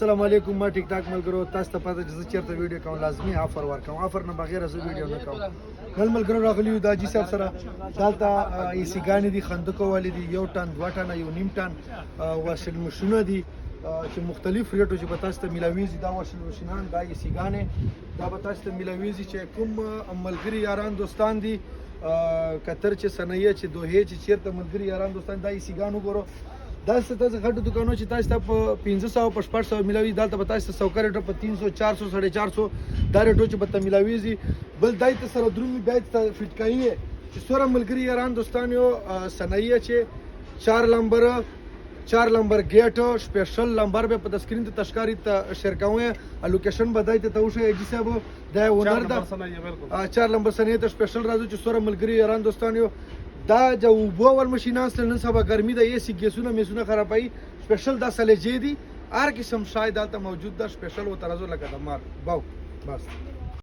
السلام علیکم ما ټیک ټاک ملګرو تاسو ته پته چې زه چیرته ویډیو کوم لازمي آفر ورکوم آفر نه بغیر زه ویډیو نه کوم نن ملګرو راغلی یو د حاجي صاحب سره دلته ایسیګانې دي خندقو والې دي 1 ټن 2 ټن 1.5 ټن واشل مشونه دي چې مختلف ریټو چې به تاسو ته ملاویږي دا واشل مشینان دا ایسیګانې دا به تاسو ته ملاویږي چې کوم ملګري یاران دوستان دي کتر چې سنیه چې دوه چې چیرته ملګري یاران دوستان دا ایسیګان وګورو دا ستاسو غټو دکانو چې تاسو ته په 500 په 600 ملاوي دلته به تاسو ته سوکر ریټ په 300 400 450 دا ریټو چې به ته ملاويږي بل دای ته سره درومي بیا ته فټ کوي چې سره ملګری یاران دوستان یو سنایه چې 4 نمبر گیټ سپیشل نمبر به په سکرین ته تشکاری ته شیر کوم لوکیشن بدای ته توشه جی صاحب دا ونر دا 4 نمبر سنایه ته سپیشل راځو چې سره ملګری یاران دوستان یو دا جو بوول ماشیناس نن سبا ګرمي د ایسی ګیسونه میسونه خرابای سپیشل دا سلیجې دي هر قسم شای دلته موجود ده سپیشل و ترازو لګا د مار باو بس